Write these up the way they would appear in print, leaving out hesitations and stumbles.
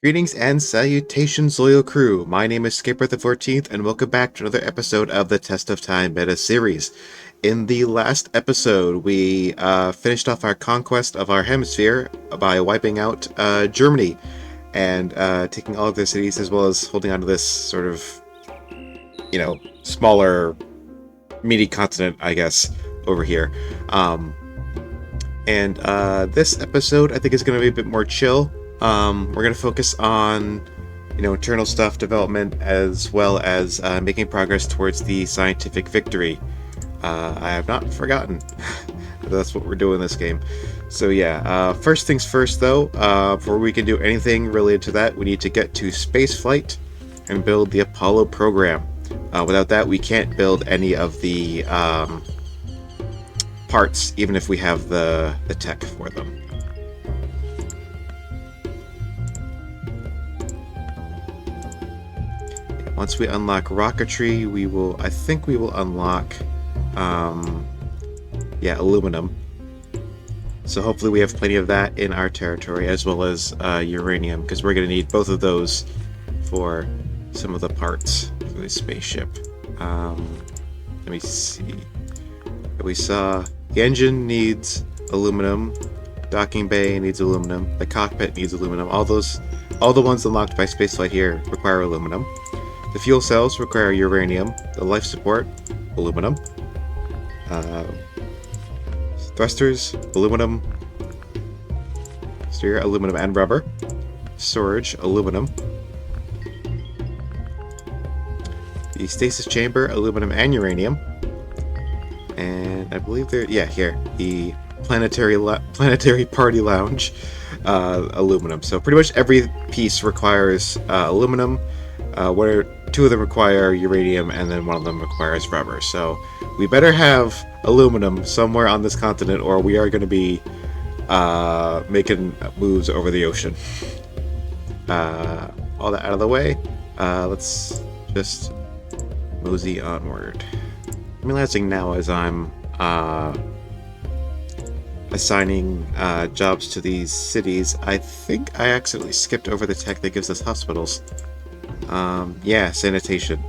Greetings and salutations, loyal crew. My name is Skipper the 14th, and welcome back to another episode of the Test of Time Metaseries. In the last episode, we finished off our conquest of our hemisphere by wiping out Germany and taking all of their cities, as well as holding on to this sort of, smaller mini continent, I guess, over here. And this episode, I think, is going to be a bit more chill. We're going to focus on, internal stuff development as well as making progress towards the scientific victory. I have not forgotten. That's what we're doing in this game. So yeah, first things first though, before we can do anything related to that, we need to get to spaceflight and build the Apollo program. Without that, we can't build any of the parts, even if we have the tech for them. Once we unlock rocketry, I think we will unlock, aluminum. So hopefully we have plenty of that in our territory, as well as uranium, because we're going to need both of those for some of the parts for the spaceship. Let me see. We saw the engine needs aluminum, docking bay needs aluminum, the cockpit needs aluminum. All the ones unlocked by spaceflight here require aluminum. The fuel cells require uranium. The life support, aluminum. Thrusters, aluminum. Steer, aluminum and rubber. Storage, aluminum. The stasis chamber, aluminum and uranium. And I believe here, the planetary party lounge, aluminum. So pretty much every piece requires aluminum. Where two of them require uranium and then one of them requires rubber. So we better have aluminum somewhere on this continent, or we are going to be making moves over the ocean. All that out of the way, let's just mosey onward. I'm realizing now as I'm assigning jobs to these cities, I think I accidentally skipped over the tech that gives us hospitals. Sanitation.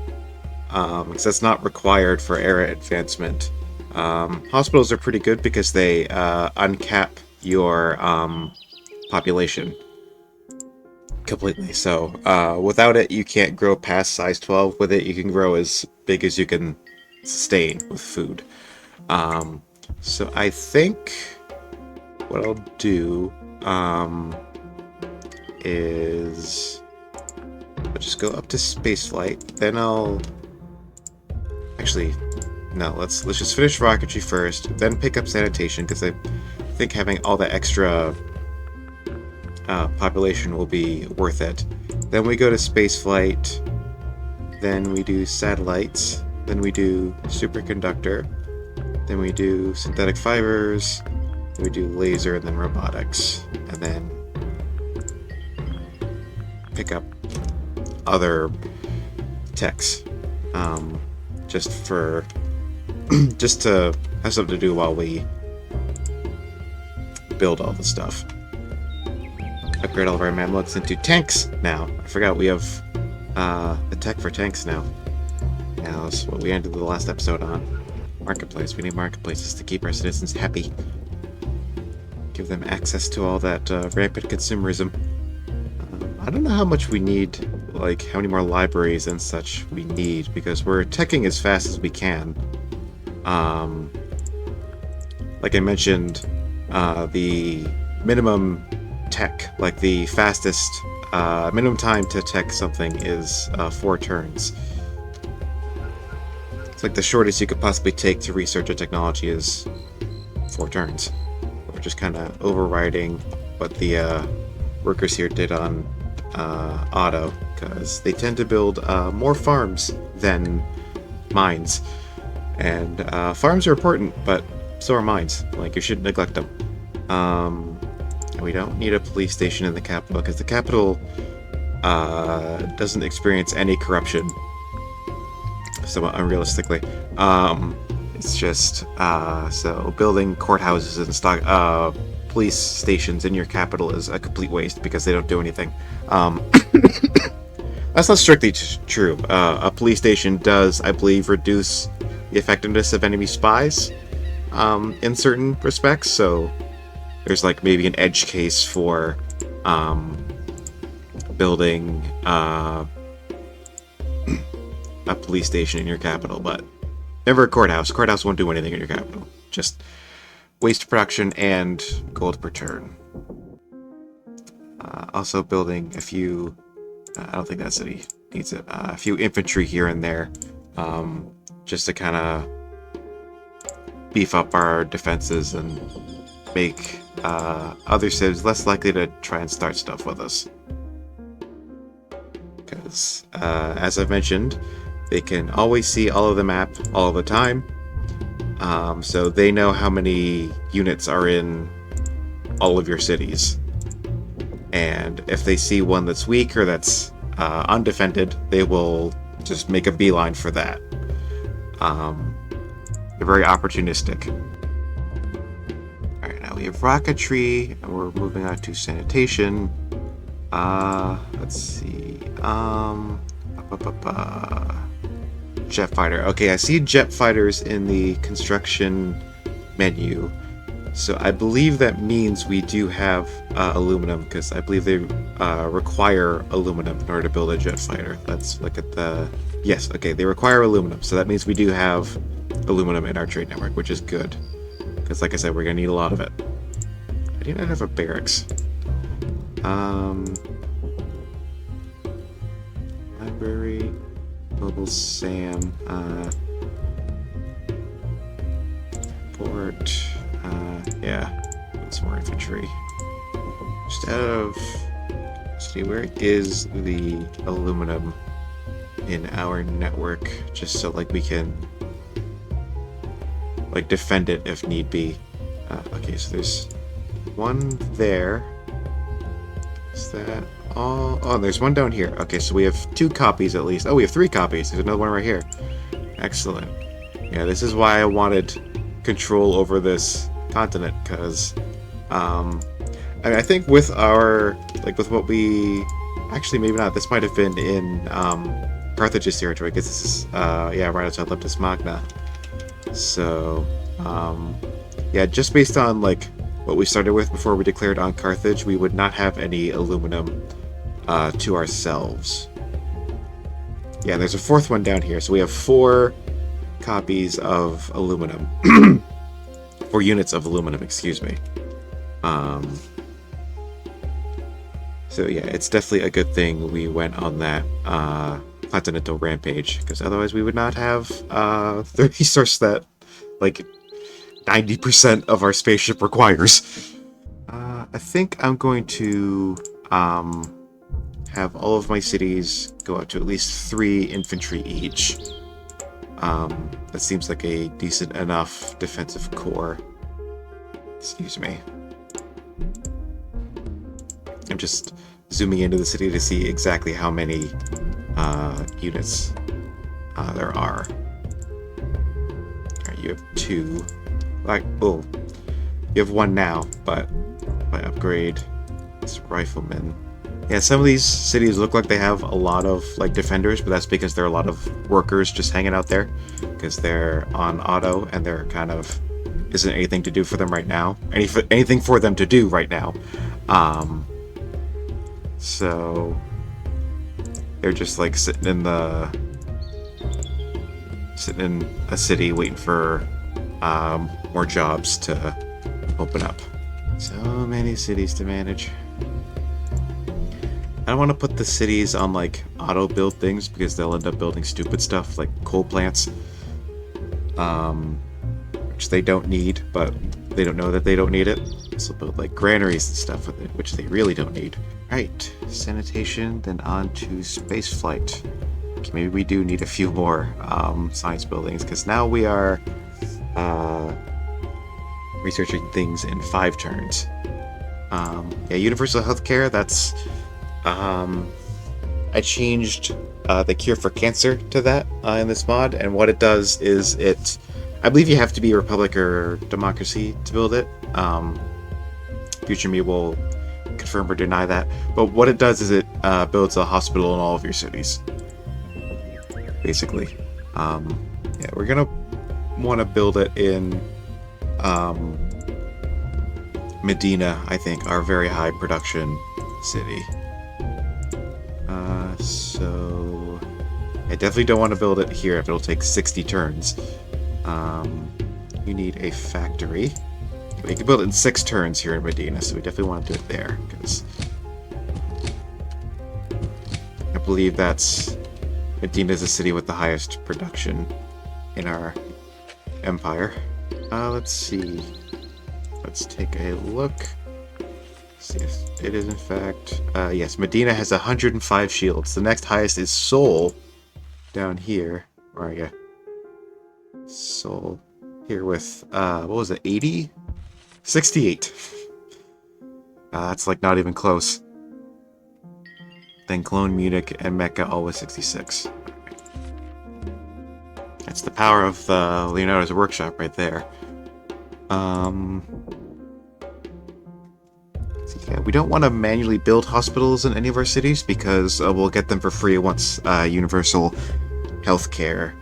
Because that's not required for era advancement. Hospitals are pretty good because they uncap your population completely. So without it, you can't grow past size 12. With it, you can grow as big as you can sustain with food. So I think what I'll do is I'll just go up to spaceflight, then I'll... Actually, no, let's just finish rocketry first, then pick up sanitation, because I think having all the extra population will be worth it. Then we go to spaceflight, then we do satellites, then we do superconductor, then we do synthetic fibers, then we do laser, and then robotics, and then pick up other techs, just to have something to do while we build all the stuff. Upgrade all of our mamluks into tanks now. I forgot we have a tech for tanks now. Now that's what we ended the last episode on. Marketplace. We need marketplaces to keep our citizens happy. Give them access to all that rampant consumerism. I don't know how much we need, like how many more libraries and such we need, because we're teching as fast as we can. Like I mentioned, the minimum tech, like the fastest minimum time to tech something is 4 turns. It's like the shortest you could possibly take to research a technology is 4 turns. We're just kind of overriding what the workers here did on auto, because they tend to build more farms than mines, and farms are important, but so are mines. Like, you shouldn't neglect them. We don't need a police station in the capital, because the capital doesn't experience any corruption, somewhat unrealistically. It's just so building courthouses and police stations in your capital is a complete waste because they don't do anything. That's not strictly true. A police station does, I believe, reduce the effectiveness of enemy spies in certain respects. So there's like maybe an edge case for building a police station in your capital, but never a courthouse. Courthouse won't do anything in your capital. Just waste production and gold per turn. Also building a few... I don't think that city needs it. A few infantry here and there, just to kind of beef up our defenses and make other cities less likely to try and start stuff with us. Because, as I've mentioned, they can always see all of the map all the time, so they know how many units are in all of your cities. And if they see one that's weak or that's undefended, they will just make a beeline for that. They're very opportunistic. Alright, now we have rocketry, and we're moving on to sanitation. Let's see. Jet fighter. Okay, I see jet fighters in the construction menu. So I believe that means we do have aluminum, because I believe they require aluminum in order to build a jet fighter. Let's look at the... Yes, okay, they require aluminum, so that means we do have aluminum in our trade network, which is good. Because like I said, we're going to need a lot of it. I do not have a barracks. Library, Mobile SAM, port... yeah, some more infantry. Just out of... see, where is the aluminum in our network? Just so, like, we can, like, defend it if need be. Okay, so there's one there. Is that all? Oh, there's one down here. Okay, so we have 2 copies at least. Oh, we have 3 copies. There's another one right here. Excellent. Yeah, this is why I wanted control over this continent, because I mean, I think with our, like, with what we... Actually, maybe not. This might have been in Carthage's territory, because this is, yeah, right outside Leptis Magna. So, yeah, just based on, like, what we started with before we declared on Carthage, we would not have any aluminum to ourselves. Yeah, there's a 4th one down here, so we have 4 copies of aluminum. 4 units of aluminum, excuse me. So yeah, it's definitely a good thing we went on that continental rampage, because otherwise we would not have the resource that, like, 90% of our spaceship requires. I think I'm going to have all of my cities go up to at least 3 infantry each. That seems like a decent enough defensive core. Excuse me. I'm just zooming into the city to see exactly how many units there are. Alright, you have 2. Like, oh, you have 1 now, but if I upgrade this rifleman... Yeah, some of these cities look like they have a lot of, like, defenders, but that's because there are a lot of workers just hanging out there, because they're on auto, and there kind of isn't anything to do for them right now. Anything for them to do right now. So they're just, like, sitting in a city waiting for more jobs to open up. So many cities to manage. I don't want to put the cities on, like, auto build things, because they'll end up building stupid stuff like coal plants, which they don't need, but they don't know that they don't need it. So they'll build, like, granaries and stuff with it, which they really don't need. Right, sanitation, then on to space flight. Okay, maybe we do need a few more science buildings, because now we are researching things in 5 turns. Yeah, universal healthcare, that's... I changed the cure for cancer to that in this mod, and what it does is I believe you have to be a republic or democracy to build it. future me will confirm or deny that. But what it does is it builds a hospital in all of your cities, basically. Yeah, we're gonna want to build it in Medina, I think, our very high production city. So I definitely don't want to build it here if it'll take 60 turns. You need a factory. We can build it in 6 turns here in Medina, so we definitely want to do it there, because I believe that's Medina is the city with the highest production in our empire. Let's see. Let's take a look. See if it is in fact... yes, Medina has 105 shields. The next highest is Seoul, down here. Where are you? Seoul. Here with, what was it, 80? 68. That's like not even close. Then Cologne, Munich, and Mecca all with 66. That's the power of Leonardo's workshop right there. Yeah, we don't want to manually build hospitals in any of our cities because we'll get them for free once Universal Healthcare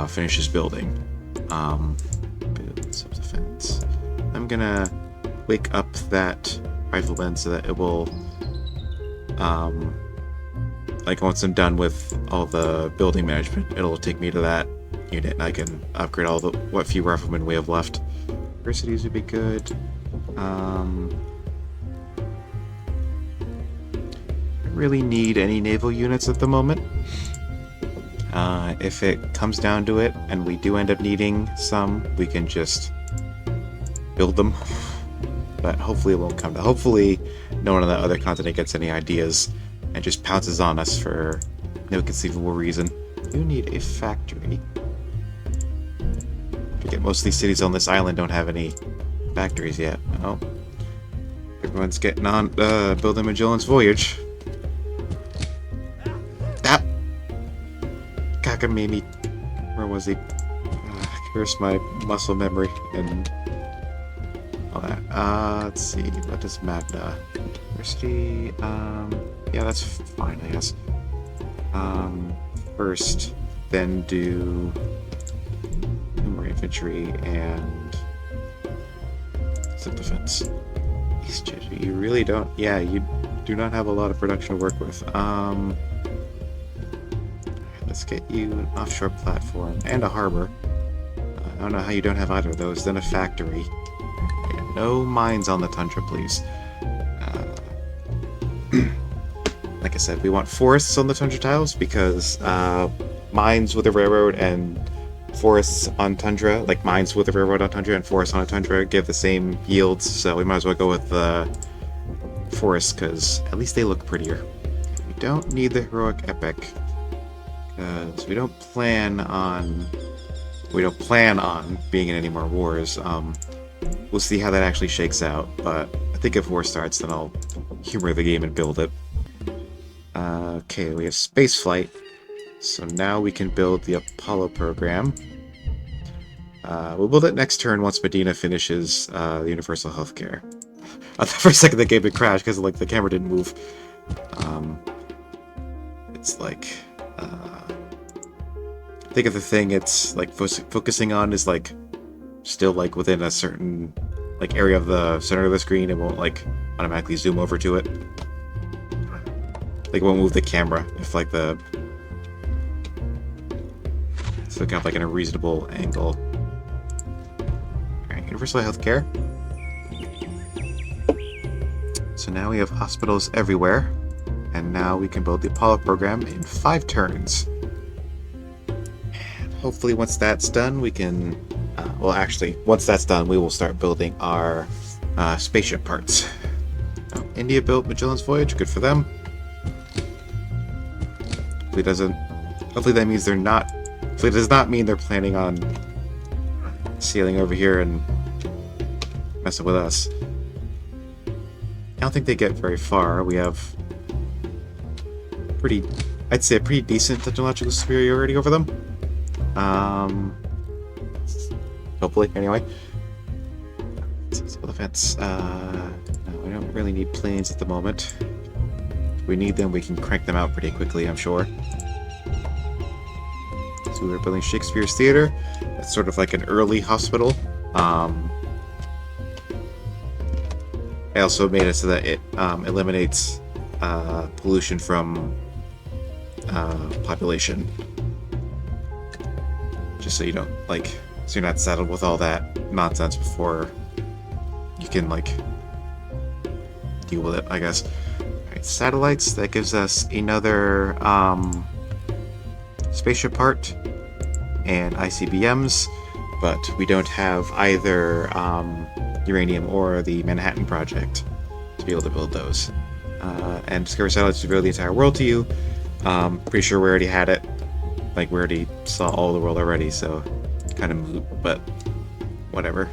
finishes building. Self-defense. I'm gonna wake up that rifleman so that it will, like once I'm done with all the building management, it'll take me to that unit and I can upgrade all the what few riflemen we have left. Universities would be good. Don't really need any naval units at the moment. If it comes down to it and we do end up needing some, we can just build them. But hopefully it won't come to. Hopefully no one on the other continent gets any ideas and just pounces on us for no conceivable reason. You need a factory. I forget most of these cities on this island don't have any factories yet. Oh. Everyone's getting on building Magellan's Voyage. That Kakamimi. Where was he? Curse my muscle memory and all that. Let's see. What does Magna? University. Yeah, that's fine, I guess. First, then do more infantry and self-defense. East Jeju. You really don't. Yeah, you do not have a lot of production to work with. Let's get you an offshore platform and a harbor. I don't know how you don't have either of those. Then a factory. Yeah, no mines on the tundra, please. Like I said, we want forests on the tundra tiles because mines with a railroad and forests on tundra, like mines with a railroad on tundra and forests on a tundra, give the same yields. So we might as well go with the forests because at least they look prettier. We don't need the heroic epic because we don't plan on being in any more wars. We'll see how that actually shakes out, but I think if war starts, then I'll humor the game and build it. Okay, we have spaceflight, so now we can build the Apollo program. We'll build it next turn once Medina finishes the Universal Healthcare. I thought for a second the game would crash because like the camera didn't move. It's like think of the thing it's like focusing on is like still like within a certain like area of the center of the screen. It won't like automatically zoom over to it. Like it won't move the camera if like the so kind of like in a reasonable angle. Alright, Universal Healthcare. So now we have hospitals everywhere, and now we can build the Apollo program in 5 turns. And hopefully once that's done, we can well actually, once that's done, we will start building our spaceship parts. India built Magellan's Voyage, good for them. Hopefully that means they're not. Hopefully it does not mean they're planning on sailing over here and messing with us. I don't think they get very far. We have I'd say a pretty decent technological superiority over them. Hopefully, anyway. Civil defense. No, we don't really need planes at the moment. If we need them, we can crank them out pretty quickly, I'm sure. So we're building Shakespeare's Theatre. That's sort of like an early hospital. I also made it so that it eliminates pollution from population. Just so you don't, like, so you're not saddled with all that nonsense before you can, like, deal with it, I guess. Alright, satellites, that gives us another spaceship part and ICBMs, but we don't have either uranium or the Manhattan Project to be able to build those. And discover satellites to reveal the entire world to you. Pretty sure we already had it. Like, we already saw all the world already, so kind of moot, but whatever.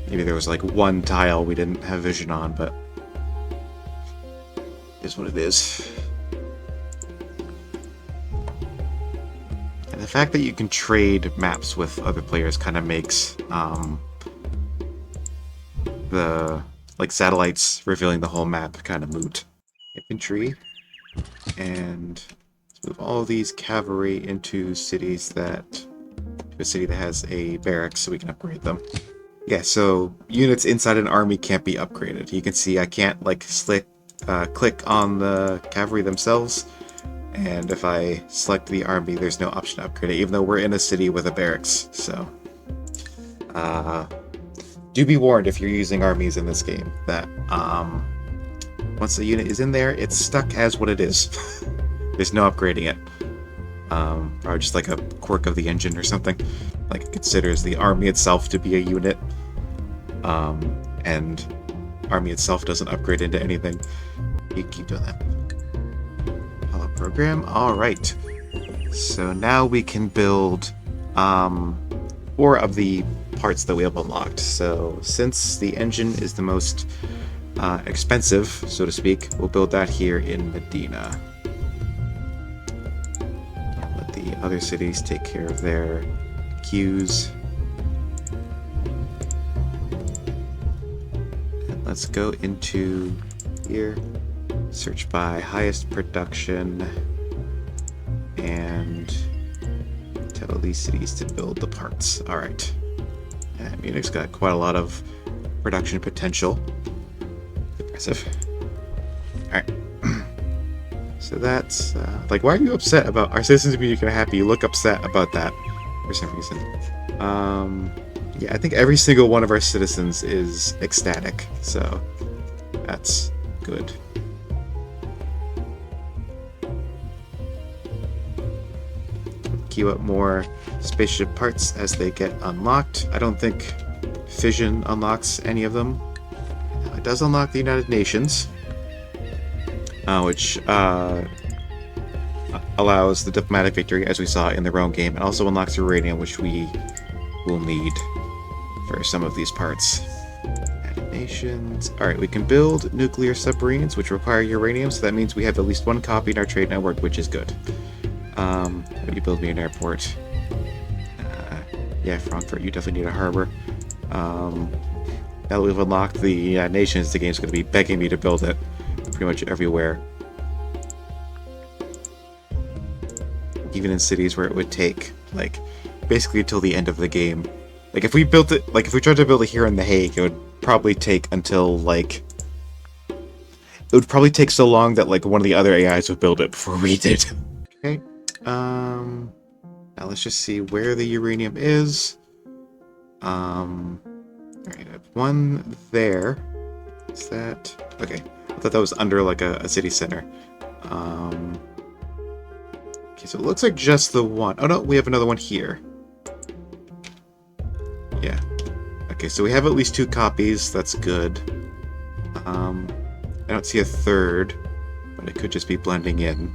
Maybe there was like one tile we didn't have vision on, but it is what it is. And the fact that you can trade maps with other players kind of makes the satellites revealing the whole map kind of moot. Infantry, and let's move all of these cavalry into cities a city that has a barracks so we can upgrade them. Yeah, so units inside an army can't be upgraded. You can see I can't like click on the cavalry themselves, and if I select the army, there's no option to upgrade it, even though we're in a city with a barracks. So, do be warned if you're using armies in this game that once the unit is in there, it's stuck as what it is. There's no upgrading it. Or just like a quirk of the engine or something. Like, it considers the army itself to be a unit. And army itself doesn't upgrade into anything. You keep doing that. Follow program. Alright. So now we can build 4 of the parts that we have unlocked. So since the engine is the most expensive, so to speak, we'll build that here in Medina. Let the other cities take care of their queues. And let's go into here, search by highest production, and tell these cities to build the parts. Alright. Munich's got quite a lot of production potential. Alright. So that's, like, why are you upset about our citizens of Munich are happy? You look upset about that for some reason. Yeah, I think every single one of our citizens is ecstatic, so that's good. Queue up more spaceship parts as they get unlocked. I don't think fission unlocks any of them. It does unlock the United Nations, which allows the diplomatic victory, as we saw in the Rome game, and also unlocks uranium, which we will need for some of these parts. United Nations. Alright, we can build nuclear submarines, which require uranium, so that means we have at least one copy in our trade network, which is good. You build me an airport. Yeah, Frankfurt, you definitely need a harbor. Now that we've unlocked the United Nations, the game's going to be begging me to build it pretty much everywhere. Even in cities where it would take, like, basically until the end of the game. Like, if we built it, like, if we tried to build it here in The Hague, it would probably take until, like, it would probably take so long that, like, one of the other AIs would build it before we did. Okay. Now let's just see where the uranium is. Alright, I have one there. Is that... Okay. I thought that was under, like, a city center. Okay, so it looks like just the one. Oh no, we have another one here. Yeah. Okay, so we have at least 2 copies. That's good. I don't see a third, but it could just be blending in.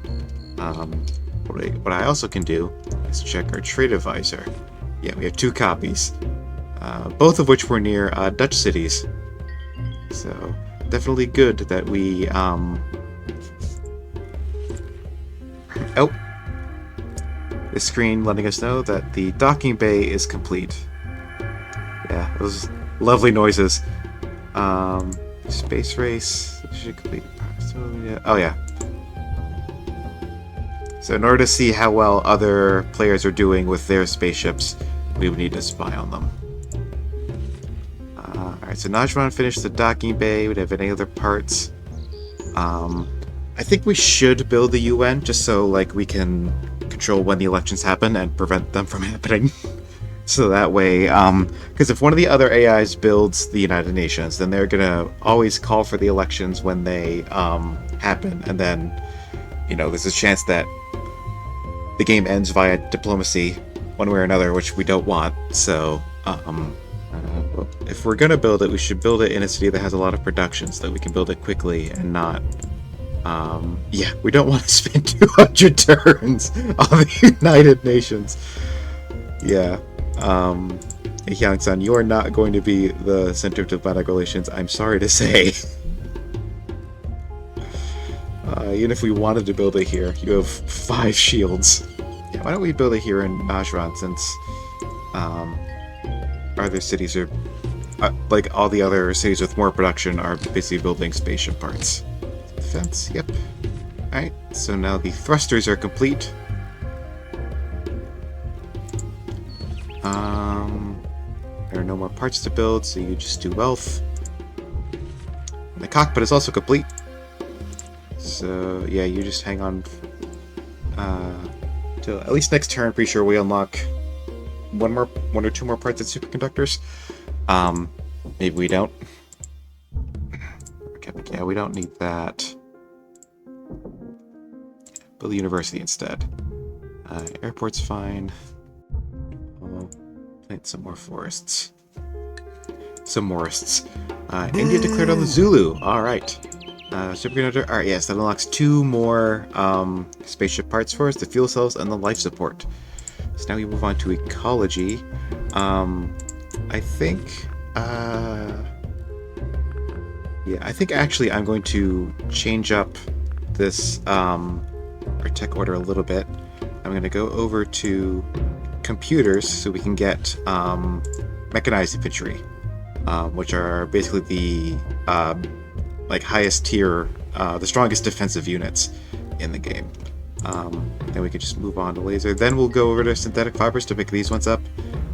What I also can do is check our trade advisor. Yeah, we have 2 copies. Both of which were near Dutch cities. So, definitely good that we, Oh! This screen letting us know that the docking bay is complete. Yeah, those lovely noises. Space race. Should complete. Oh yeah. So in order to see how well other players are doing with their spaceships, we would need to spy on them. Alright, so Najran finished the docking bay. We don't have any other parts. I think we should build the UN just so like we can control when the elections happen and prevent them from happening. So that way, because if one of the other AIs builds the United Nations, then they're gonna always call for the elections when they happen, and then, you know, there's a chance that the game ends via diplomacy, one way or another, which we don't want. So, if we're gonna build it, we should build it in a city that has a lot of production, so that we can build it quickly and not. Yeah, we don't want to spend 200 turns on the United Nations. Yeah. Hey, Hyang-san, you are not going to be the center of diplomatic relations, I'm sorry to say. Even if we wanted to build it here, you have 5 shields. Yeah, why don't we build it here in Najran, since other cities are, like all the other cities with more production, are busy building spaceship parts. Defense, yep. Alright, so now the thrusters are complete. There are no more parts to build, so you just do wealth. And the cockpit is also complete. So yeah, you just hang on till at least next turn. Pretty sure we unlock one or two more parts of superconductors. Maybe we don't. Okay, yeah, we don't need that. Build the university instead. Airport's fine. Plant some more forests. Some morests. India declared on the Zulu. Alright. Superconductor. Alright, yes, that unlocks 2 more spaceship parts for us, the fuel cells and the life support. So now we move on to ecology. I think yeah, I think actually I'm going to change up this our tech order a little bit. I'm going to go over to computers so we can get mechanized infantry, which are basically the like highest tier, the strongest defensive units in the game. Then we can just move on to laser. Then we'll go over to synthetic fibers to pick these ones up.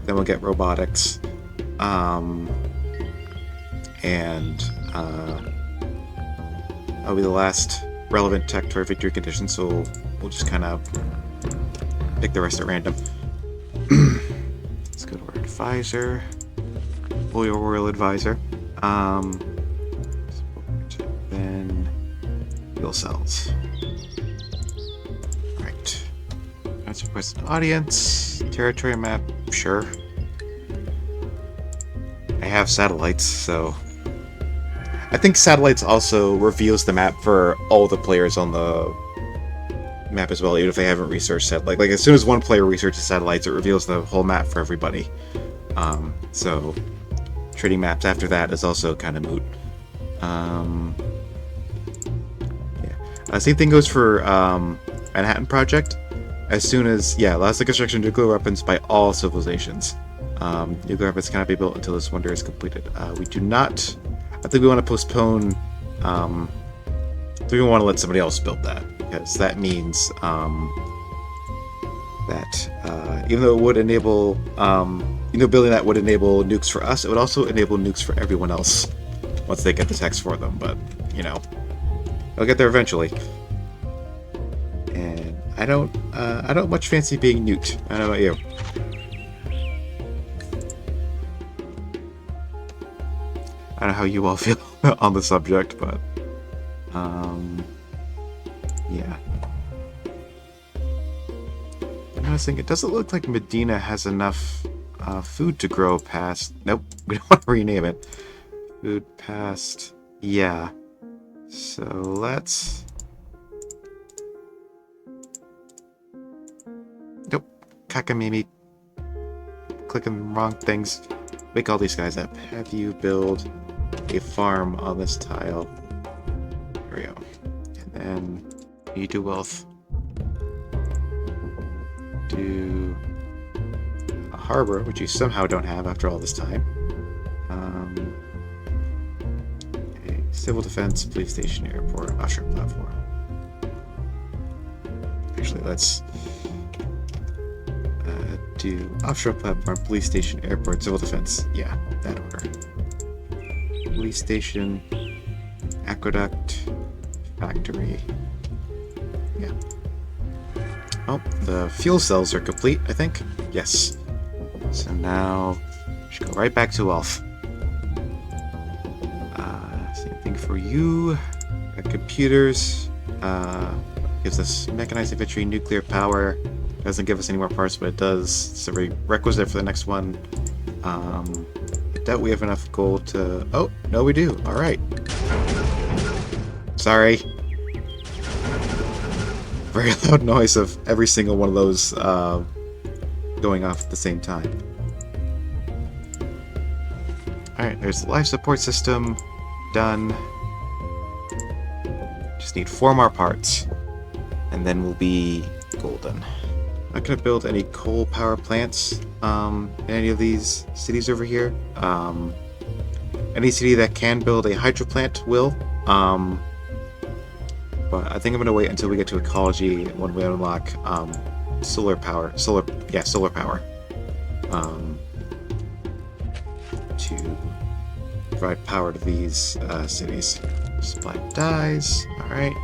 Then we'll get robotics, and that'll be the last relevant tech to our victory condition. So we'll just kind of pick the rest at random. Let's go to our advisor, royal advisor. Then fuel cells. Right. Let's request an audience. Territory map, sure. I have satellites, so I think satellites also reveals the map for all the players on the map as well, even if they haven't researched satellite. Like as soon as one player researches satellites, it reveals the whole map for everybody. So trading maps after that is also kind of moot. Yeah. Same thing goes for Manhattan Project. As soon as allows the construction of nuclear weapons by all civilizations. Nuclear weapons cannot be built until this wonder is completed. We do not. I think we want to postpone. I think we want to let somebody else build that, because that means that even though it would enable, building that would enable nukes for us, it would also enable nukes for everyone else once they get the text for them. But they'll get there eventually. And I don't much fancy being nuked. I don't know about you. I don't know how you all feel on the subject, but yeah. I'm noticing it doesn't look like Medina has enough food to grow past. Nope, we don't want to rename it. Food past. Yeah. So let's. Nope. Kakamimi. Clicking the wrong things. Wake all these guys up. Have you build a farm on this tile. There we go. And then you do wealth. Do a harbor, which you somehow don't have after all this time. civil defense, police station, airport, offshore platform. Actually, let's do offshore platform, police station, airport, civil defense. Yeah, that order. Police station, aqueduct, factory. Yeah. Oh, the fuel cells are complete, I think. Yes. So now, we should go right back to Wolf. Same thing for you. Got computers. Gives us mechanized infantry, nuclear power. Doesn't give us any more parts, but it does. It's a requisite for the next one. I doubt we have enough gold to... Oh, no we do. Alright. Sorry. Very loud noise of every single one of those going off at the same time. Alright, there's the life support system. Done. Just need 4 more parts. And then we'll be golden. I'm not going to build any coal power plants in any of these cities over here. Any city that can build a hydro plant will. But I think I'm going to wait until we get to ecology when we unlock solar power. Solar power. To provide power to these cities. Supply dyes. Alright.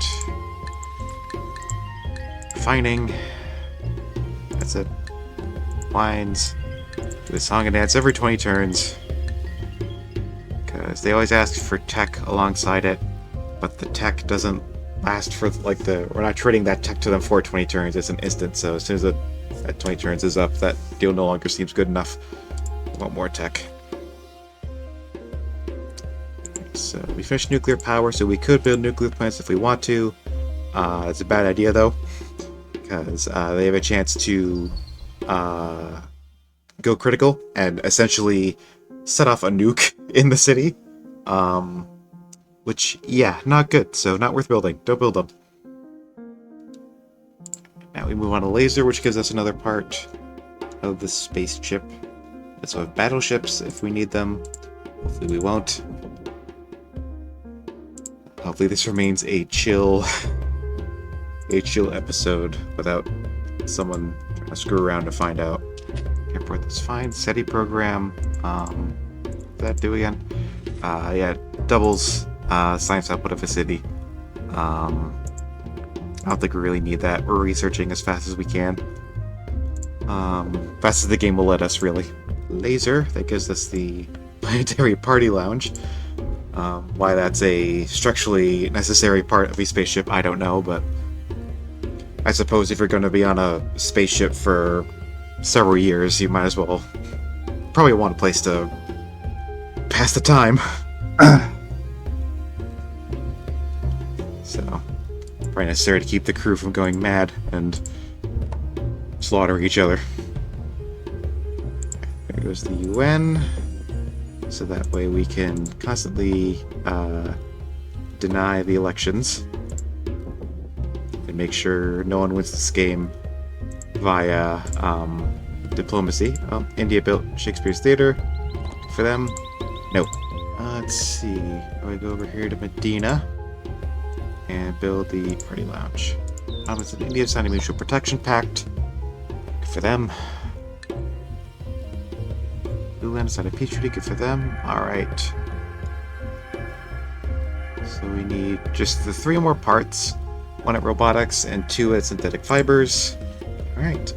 Refining. That's it. Wines. Do the song and dance every 20 turns. Because they always ask for tech alongside it, but the tech doesn't last for, like, we're not trading that tech to them for 20 turns. It's an instant, so as soon as that 20 turns is up, that deal no longer seems good enough. I want more tech. So we finished nuclear power, so we could build nuclear plants if we want to. It's a bad idea, though, because they have a chance to go critical and essentially set off a nuke in the city. Which, yeah, not good, so not worth building. Don't build them. Now we move on to laser, which gives us another part of the spaceship. Let's have battleships if we need them. Hopefully we won't. Hopefully this remains a chill episode without someone trying to screw around to find out. Airport, that's fine. SETI program. What's that do again? Yeah, doubles science output of a city. I don't think we really need that. We're researching as fast as we can. Fast as the game will let us, really. Laser, that gives us the planetary party lounge. Why that's a structurally necessary part of a spaceship, I don't know, but I suppose if you're going to be on a spaceship for several years, you might as well probably want a place to pass the time. So, probably necessary to keep the crew from going mad and slaughtering each other. There goes the UN. So that way we can constantly deny the elections and make sure no one wins this game via diplomacy. Oh, India built Shakespeare's Theatre for them. No. Let's see. I go over here to Medina and build the party lounge. India signed a mutual protection pact. Good for them. Land signed a peace treaty. Good for them. Alright. So we need just the 3 more parts. 1 at robotics and 2 at synthetic fibers. Alright.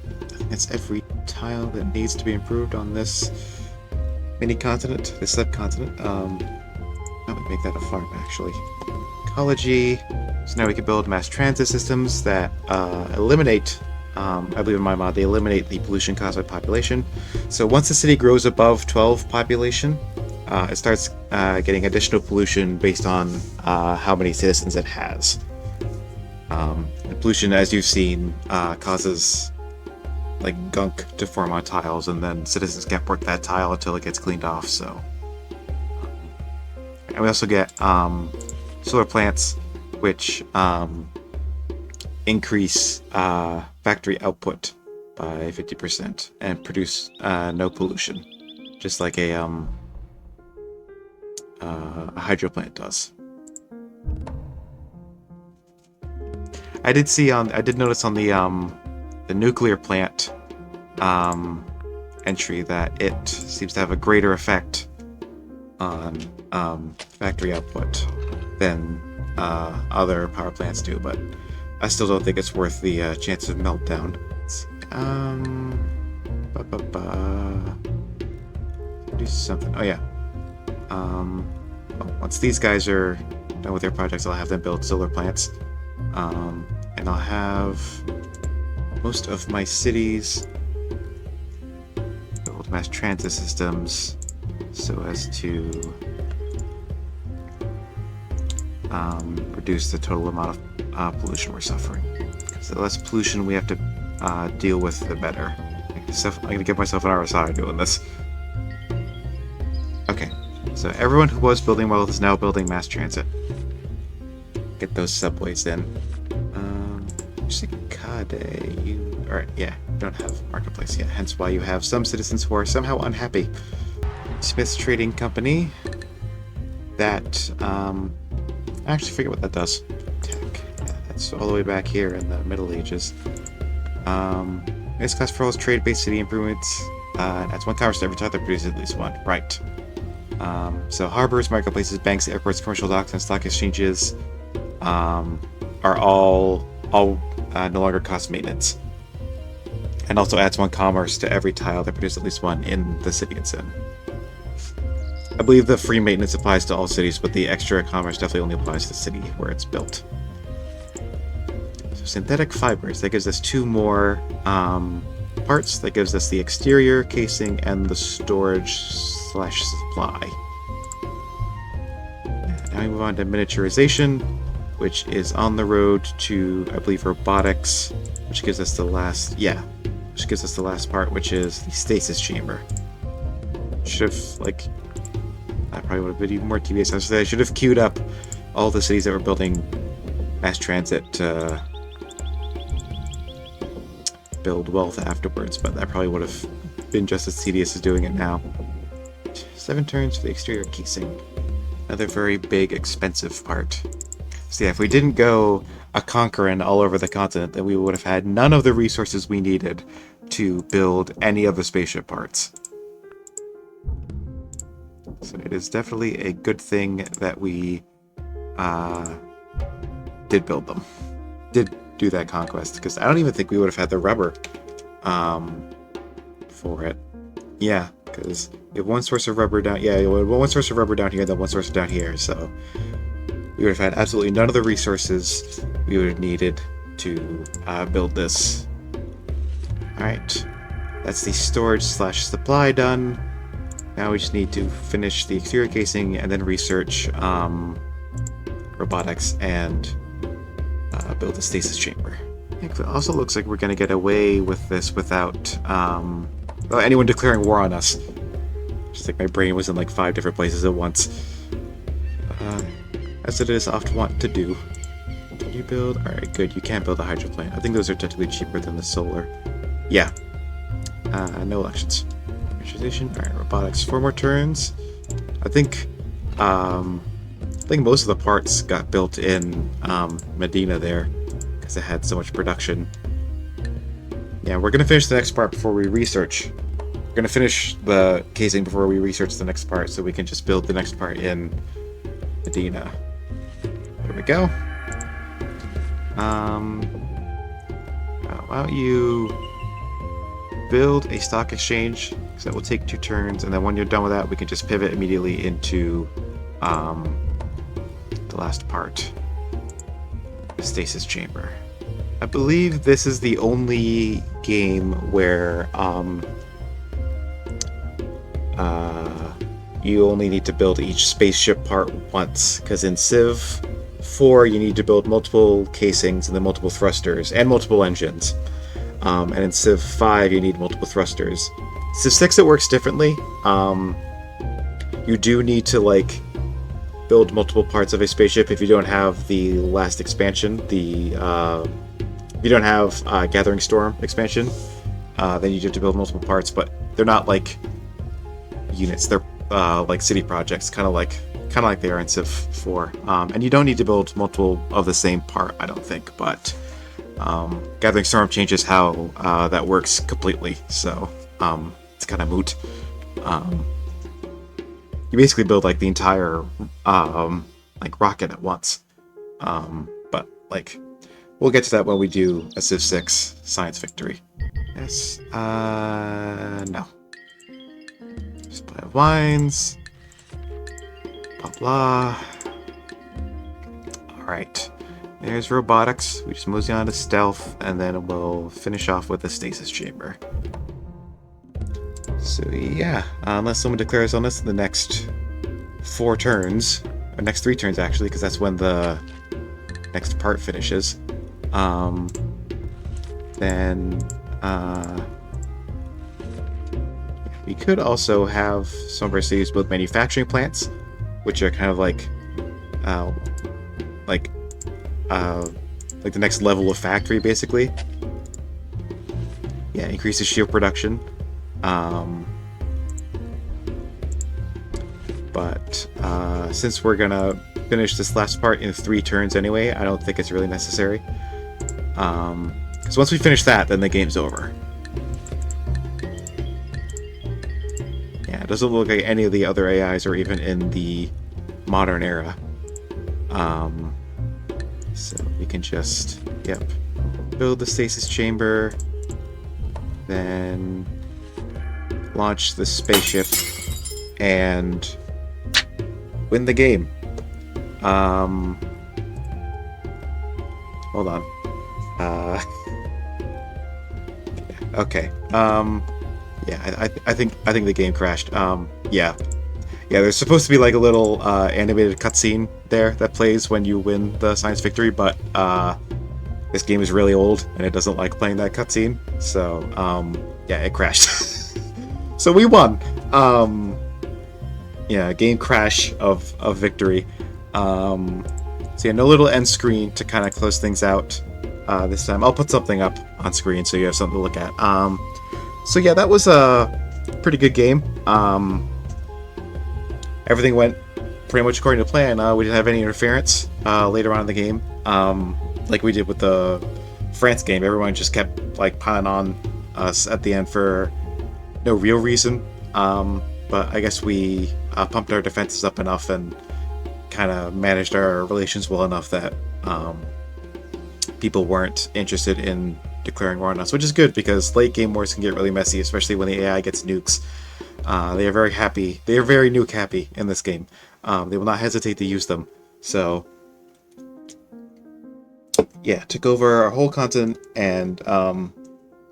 I think that's every tile that needs to be improved on this mini-continent, this subcontinent. I would make that a farm, actually. Ecology. So now we can build mass transit systems that eliminate, I believe in my mod, they eliminate the pollution caused by population. So once the city grows above 12 population, it starts getting additional pollution based on how many citizens it has. And pollution, as you've seen, causes like gunk to form on tiles, and then citizens can't work that tile until it gets cleaned off. So, and we also get solar plants, which increase factory output by 50% and produce no pollution, just like a a hydro plant does. I did notice on the nuclear plant entry that it seems to have a greater effect on factory output than other power plants do, but I still don't think it's worth the chance of meltdown. Do something. Oh yeah. Once these guys are done with their projects, I'll have them build solar plants, and I'll have most of my cities build mass transit systems so as to reduce the total amount of pollution we're suffering. So the less pollution we have to deal with, the better. I'm gonna give myself an RSI doing this. Okay, so everyone who was building wealth is now building mass transit. Get those subways in. Kade, alright, yeah, you don't have marketplace yet, hence why you have some citizens who are somehow unhappy. Smith's Trading Company. That, I actually forget what that does. Tech. Yeah, that's all the way back here in the Middle Ages. This class for all is trade-based city improvements. Adds one commerce to every type that produces at least one. Right. So harbors, marketplaces, banks, airports, commercial docks, and stock exchanges are all no longer cost maintenance. And also adds one commerce to every tile that produces at least one in the city it's in. I believe the free maintenance applies to all cities, but the extra commerce definitely only applies to the city where it's built. So synthetic fibers, that gives us two more parts. That gives us the exterior casing and the storage/supply. Now we move on to miniaturization, which is on the road to, I believe, robotics, which gives us the last, which gives us the last part, which is the stasis chamber. Should have, like, I probably would have been even more tedious. I should have queued up all the cities that were building mass transit to build wealth afterwards, but that probably would have been just as tedious as doing it now. 7 turns for the exterior casing. Another very big, expensive part. So yeah, if we didn't go a conquering all over the continent, then we would have had none of the resources we needed to build any of the spaceship parts. So it is definitely a good thing that we did build them. Did do that conquest, because I don't even think we would have had the rubber for it. Yeah, because you have one source of rubber down. Yeah, you have one source of rubber down here, then one source down here. So we would have had absolutely none of the resources we would have needed to build this. All right, that's the storage/supply done. Now we just need to finish the exterior casing and then research robotics and build a stasis chamber. It also looks like we're going to get away with this without anyone declaring war on us. Just like my brain was in like 5 different places at once. As it is often want to do. Can you build? Alright, good. You can't build a hydro plant. I think those are technically cheaper than the solar. Yeah. No elections. Alright, robotics. 4 more turns. I think most of the parts got built in Medina there because it had so much production. Yeah, we're gonna finish the next part before we research. We're gonna finish the casing before we research the next part, so we can just build the next part in Medina. There we go. Why don't you build a stock exchange? Because that will take 2 turns, and then when you're done with that, we can just pivot immediately into the last part, the stasis chamber. I believe this is the only game where you only need to build each spaceship part once, because in Civ 4 you need to build multiple casings and then multiple thrusters and multiple engines. And in Civ 5 you need multiple thrusters. Civ 6 it works differently. You do need to like build multiple parts of a spaceship if you don't have the last expansion, if you don't have Gathering Storm expansion, then you have to build multiple parts, but they're not like units, they're like city projects, kind of like kind of like they are in Civ 4. And you don't need to build multiple of the same part, I don't think, but Gathering Storm changes how that works completely, so it's kind of moot. You basically build like the entire like rocket at once, but like we'll get to that when we do a Civ 6 Science Victory. Yes, no. Supply of wines. Blah blah. Alright. There's robotics. We just mosey on to stealth, and then we'll finish off with the stasis chamber. So yeah, unless someone declares on us in the next 4 turns, or next 3 turns actually, because that's when the next part finishes. Then we could also have some of our cities build manufacturing plants, which are kind of like the next level of factory, basically. Yeah, increases shield production. But since we're gonna finish this last part in 3 turns anyway, I don't think it's really necessary. Because once we finish that, then the game's over. Yeah, it doesn't look like any of the other AIs are even in the modern era. So we can just, build the stasis chamber, then launch the spaceship, and win the game. Hold on. Okay. Yeah, I think the game crashed. Yeah, there's supposed to be like a little animated cutscene there that plays when you win the science victory, but this game is really old and it doesn't like playing that cutscene, so yeah, it crashed. So we won. Yeah, game crash of victory. So yeah, no little end screen to kind of close things out this time. I'll put something up on screen so you have something to look at. So yeah, that was a pretty good game. Everything went pretty much according to plan. We didn't have any interference later on in the game, like we did with the France game. Everyone just kept like piling on us at the end for no real reason. But I guess we pumped our defenses up enough and kind of managed our relations well enough that people weren't interested in declaring war on us, which is good because late game wars can get really messy, especially when the AI gets nukes. They are very happy. They are very nuke happy in this game. They will not hesitate to use them. So yeah, took over our whole continent, and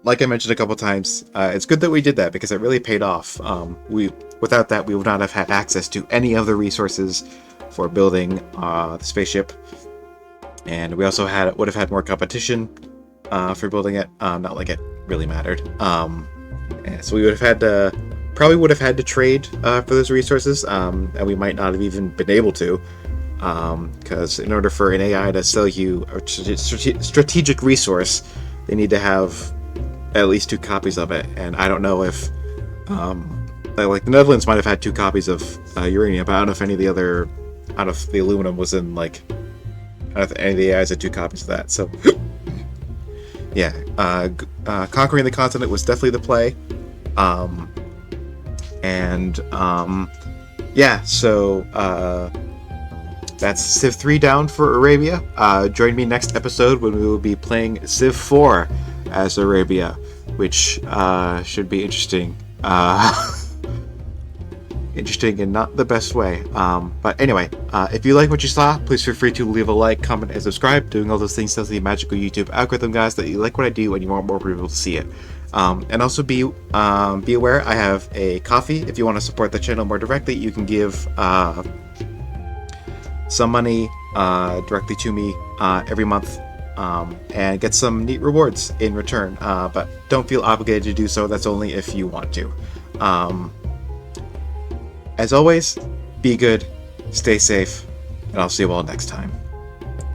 like I mentioned a couple times, it's good that we did that because it really paid off. Without that, we would not have had access to any of the resources for building the spaceship, and we also would have had more competition for building it. Not like it really mattered. And so we would have had to trade for those resources, and we might not have even been able to, because in order for an AI to sell you a strategic resource, they need to have at least 2 copies of it. And I don't know if like the Netherlands might have had 2 copies of uranium, but I don't know if any of the other, I don't know if the aluminum was in like, I don't know if any of the AIs had 2 copies of that. So yeah, conquering the continent was definitely the play. Yeah, so that's Civ 3 down for Arabia. Join me next episode when we will be playing Civ 4 as Arabia, which should be interesting. Interesting in not the best way. But anyway, if you like what you saw, please feel free to leave a like, comment, and subscribe. Doing all those things tells the magical YouTube algorithm, guys, that you like what I do and you want more people to see it. And also be aware, I have a Ko-fi. If you want to support the channel more directly, you can give some money directly to me every month, and get some neat rewards in return. But don't feel obligated to do so. That's only if you want to. As always, be good, stay safe, and I'll see you all next time.